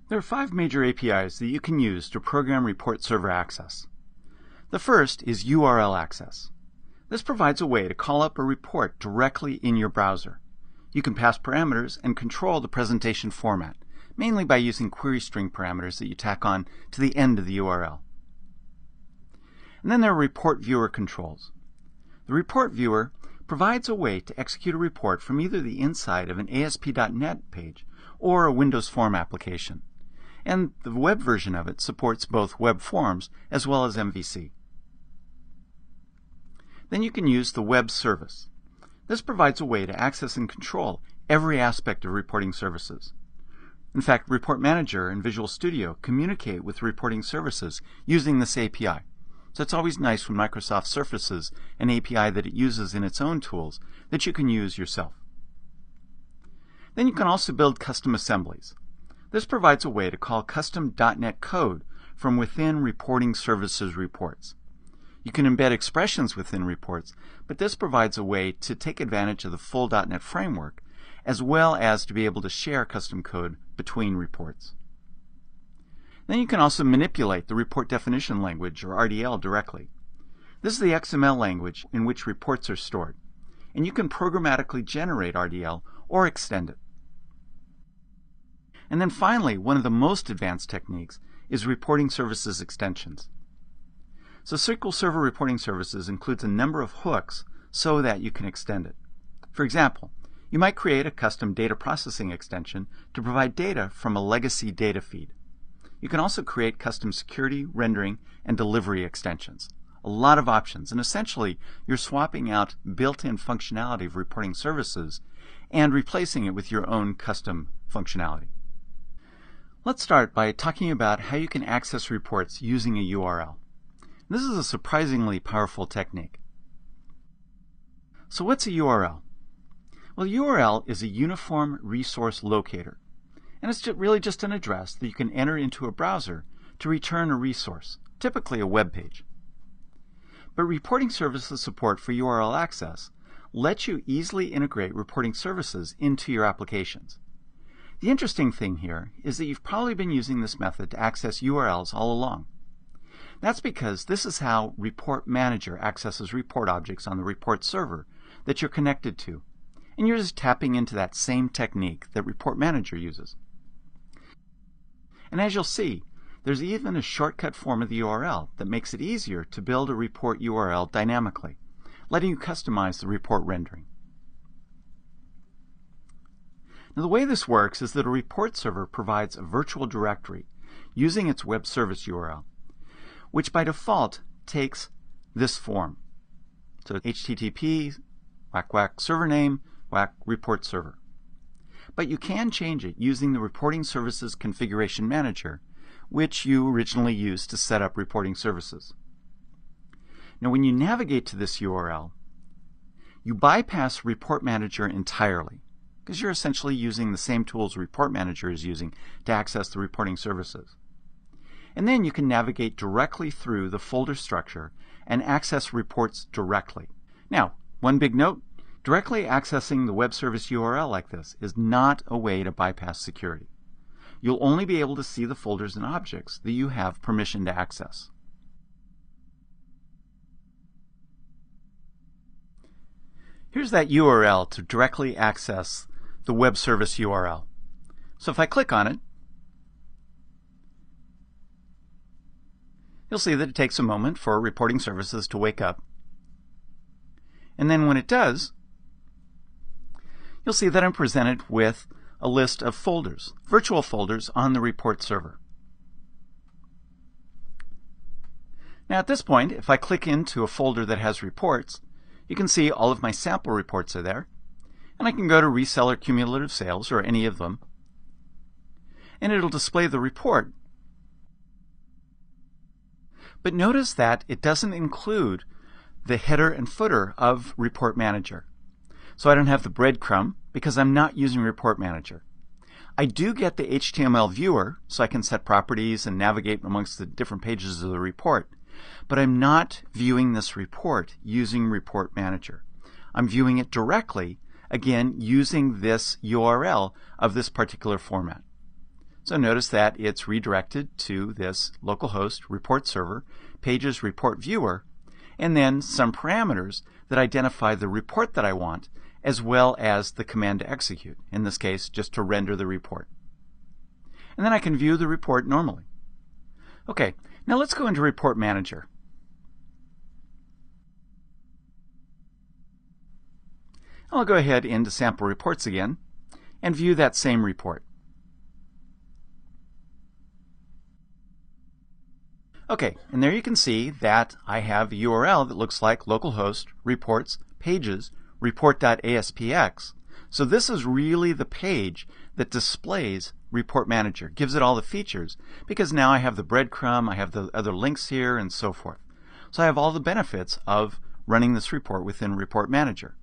There are 5 major APIs that you can use to program report server access. The first is URL access. This provides a way to call up a report directly in your browser. You can pass parameters and control the presentation format, mainly by using query string parameters that you tack on to the end of the URL. And then there are report viewer controls. The report viewer provides a way to execute a report from either the inside of an ASP.NET page or a Windows Form application. And the web version of it supports both web forms as well as MVC. Then you can use the web service. This provides a way to access and control every aspect of reporting services. In fact, Report Manager and Visual Studio communicate with reporting services using this API. So it's always nice when Microsoft surfaces an API that it uses in its own tools that you can use yourself. Then you can also build custom assemblies. This provides a way to call custom .NET code from within reporting services reports. You can embed expressions within reports, but this provides a way to take advantage of the full .NET framework, as well as to be able to share custom code between reports. Then you can also manipulate the report definition language, or RDL, directly. This is the XML language in which reports are stored, and you can programmatically generate RDL or extend it. And then finally, one of the most advanced techniques is reporting services extensions. So SQL Server Reporting Services includes a number of hooks so that you can extend it. For example, you might create a custom data processing extension to provide data from a legacy data feed. You can also create custom security, rendering, and delivery extensions. A lot of options, and essentially you're swapping out built-in functionality of reporting services and replacing it with your own custom functionality. Let's start by talking about how you can access reports using a URL. This is a surprisingly powerful technique. So what's a URL? Well, a URL is a uniform resource locator, and it's really just an address that you can enter into a browser to return a resource, typically a web page. But reporting services support for URL access lets you easily integrate reporting services into your applications. The interesting thing here is that you've probably been using this method to access URLs all along. That's because this is how Report Manager accesses report objects on the report server that you're connected to, and you're just tapping into that same technique that Report Manager uses. And as you'll see, there's even a shortcut form of the URL that makes it easier to build a report URL dynamically, letting you customize the report rendering. Now, the way this works is that a report server provides a virtual directory using its web service URL, which by default takes this form. So HTTP, server name, report server. But you can change it using the Reporting Services Configuration Manager, which you originally used to set up reporting services. Now, when you navigate to this URL, you bypass Report Manager entirely, because you're essentially using the same tools Report Manager is using to access the reporting services. And then you can navigate directly through the folder structure and access reports directly. Now, one big note, directly accessing the web service URL like this is not a way to bypass security. You'll only be able to see the folders and objects that you have permission to access. Here's that URL to directly access the web service URL. So if I click on it, you'll see that it takes a moment for reporting services to wake up. And then when it does, you'll see that I'm presented with a list of folders, virtual folders on the report server. Now at this point, if I click into a folder that has reports, you can see all of my sample reports are there. And I can go to reseller cumulative sales, or any of them, and it'll display the report. But notice that it doesn't include the header and footer of Report Manager. So I don't have the breadcrumb because I'm not using Report Manager. I do get the HTML viewer, so I can set properties and navigate amongst the different pages of the report. But I'm not viewing this report using Report Manager. I'm viewing it directly, again, using this URL of this particular format. So notice that it's redirected to this localhost report server, pages report viewer, and then some parameters that identify the report that I want, as well as the command to execute, in this case, just to render the report. And then I can view the report normally. Okay, now let's go into Report Manager. I'll go ahead into Sample Reports again and view that same report. Okay, and there you can see that I have a URL that looks like localhost reports pages report.aspx. So this is really the page that displays Report Manager, gives it all the features, because now I have the breadcrumb, I have the other links here, and so forth. So I have all the benefits of running this report within Report Manager.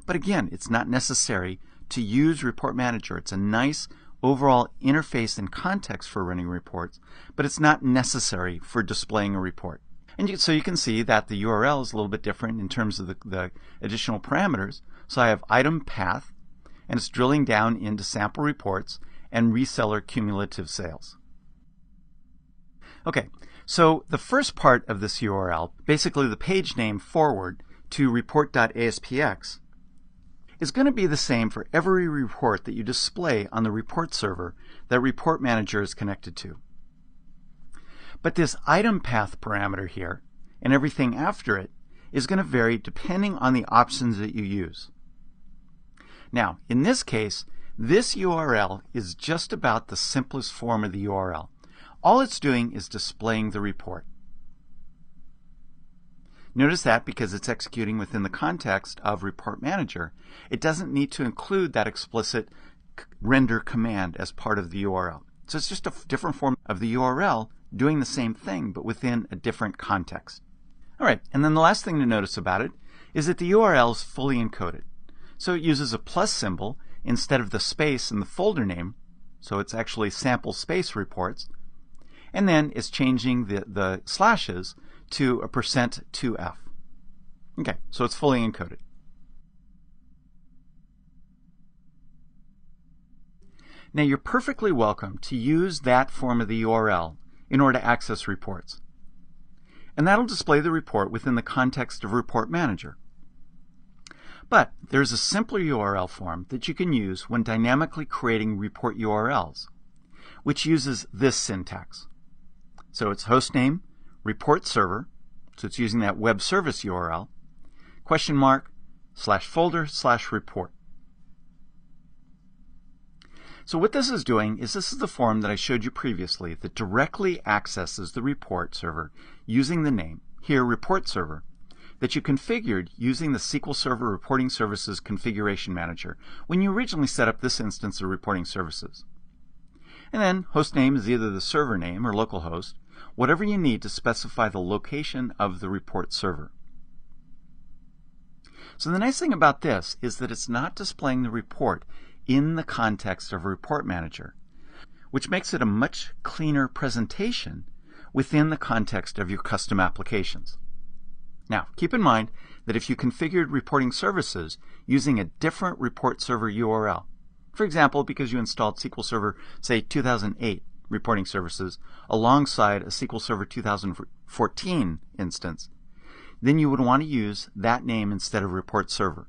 But again, it's not necessary to use Report Manager. It's a nice overall interface and context for running reports, but it's not necessary for displaying a report. And so you can see that the URL is a little bit different in terms of the additional parameters. So I have item path, and it's drilling down into sample reports and reseller cumulative sales. Okay, so the first part of this URL, basically the page name forward to report.aspx, is going to be the same for every report that you display on the report server that Report Manager is connected to. But this item path parameter here and everything after it is going to vary depending on the options that you use. Now, in this case, this URL is just about the simplest form of the URL. All it's doing is displaying the report. Notice that because it's executing within the context of Report Manager, it doesn't need to include that explicit render command as part of the URL. So it's just a different form of the URL doing the same thing, but within a different context. All right, and then the last thing to notice about it is that the URL is fully encoded. So it uses a plus symbol instead of the space in the folder name, so it's actually sample space reports, and then it's changing the slashes to a %2f. Okay, so it's fully encoded. Now you're perfectly welcome to use that form of the URL in order to access reports. And that'll display the report within the context of Report Manager. But there's a simpler URL form that you can use when dynamically creating report URLs, which uses this syntax. So it's hostname, report server, so it's using that web service URL, !/folder/report. So what this is doing is this is the form that I showed you previously that directly accesses the report server using the name, here report server, that you configured using the SQL Server Reporting Services Configuration Manager when you originally set up this instance of reporting services. And then hostname is either the server name or localhost, whatever you need to specify the location of the report server. So the nice thing about this is that it's not displaying the report in the context of Report Manager, which makes it a much cleaner presentation within the context of your custom applications. Now, keep in mind that if you configured reporting services using a different report server URL, for example, because you installed SQL Server, say 2008 reporting services alongside a SQL Server 2014 instance, then you would want to use that name instead of report server.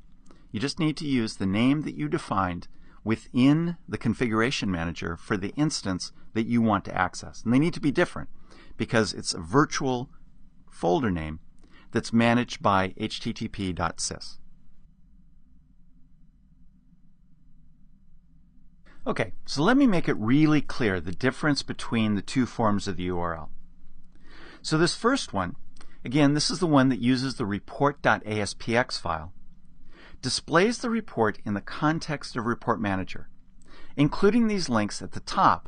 You just need to use the name that you defined within the configuration manager for the instance that you want to access. And they need to be different because it's a virtual folder name that's managed by http.sys. Okay, so let me make it really clear the difference between the two forms of the URL. So this first one, again, this is the one that uses the report.aspx file, displays the report in the context of Report Manager, including these links at the top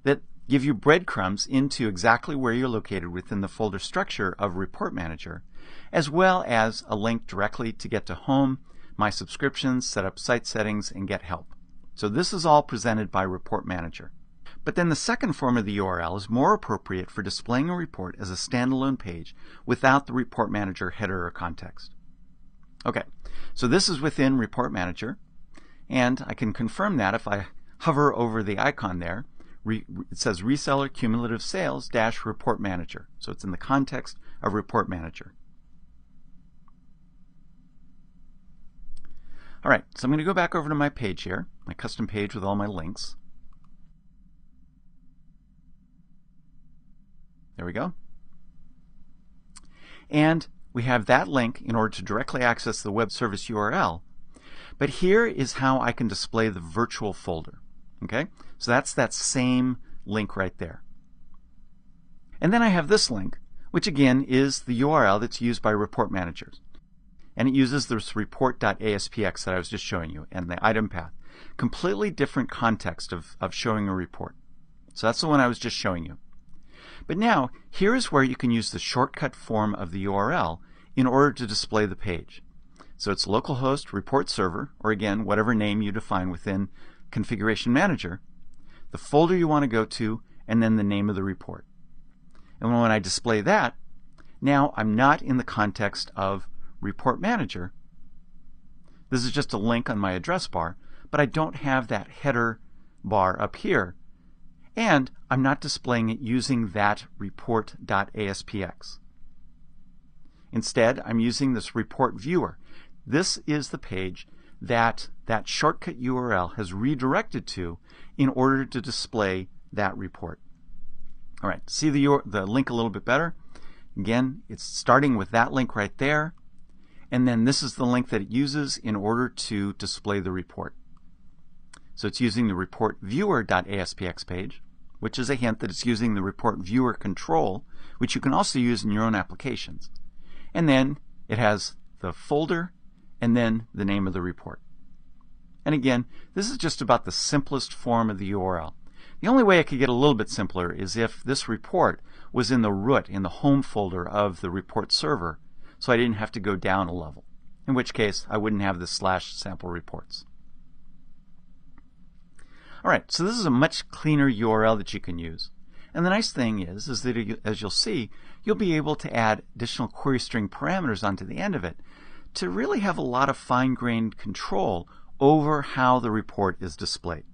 that give you breadcrumbs into exactly where you're located within the folder structure of Report Manager, as well as a link directly to get to Home, My Subscriptions, set up site settings, and get help. So this is all presented by Report Manager. But then the second form of the URL is more appropriate for displaying a report as a standalone page without the Report Manager header or context. Okay, so this is within Report Manager, and I can confirm that if I hover over the icon there, it says reseller cumulative sales dash report manager. So it's in the context of report manager. All right, so I'm going to go back over to my page here, my custom page with all my links. There we go. And we have that link in order to directly access the web service URL. But here is how I can display the virtual folder. Okay, so that's that same link right there. And then I have this link, which again is the URL that's used by report managers. And it uses this report.aspx that I was just showing you and the item path. Completely different context of showing a report. So that's the one I was just showing you. But now, here is where you can use the shortcut form of the URL in order to display the page. So it's localhost report server, or again, whatever name you define within Configuration Manager, the folder you want to go to, and then the name of the report. And when I display that, now I'm not in the context of Report Manager. This is just a link on my address bar, but I don't have that header bar up here. And I'm not displaying it using that report.aspx. Instead, I'm using this report viewer. This is the page that that shortcut URL has redirected to in order to display that report. All right, see the link a little bit better? Again, it's starting with that link right there, and then this is the link that it uses in order to display the report. So it's using the report viewer.aspx page, which is a hint that it's using the report viewer control, which you can also use in your own applications. And then it has the folder and then the name of the report. And again, this is just about the simplest form of the URL. The only way it could get a little bit simpler is if this report was in the root, in the home folder of the report server, so I didn't have to go down a level, in which case I wouldn't have the /sample reports. All right, so this is a much cleaner URL that you can use. And the nice thing is that, as you'll see, you'll be able to add additional query string parameters onto the end of it to really have a lot of fine-grained control over how the report is displayed.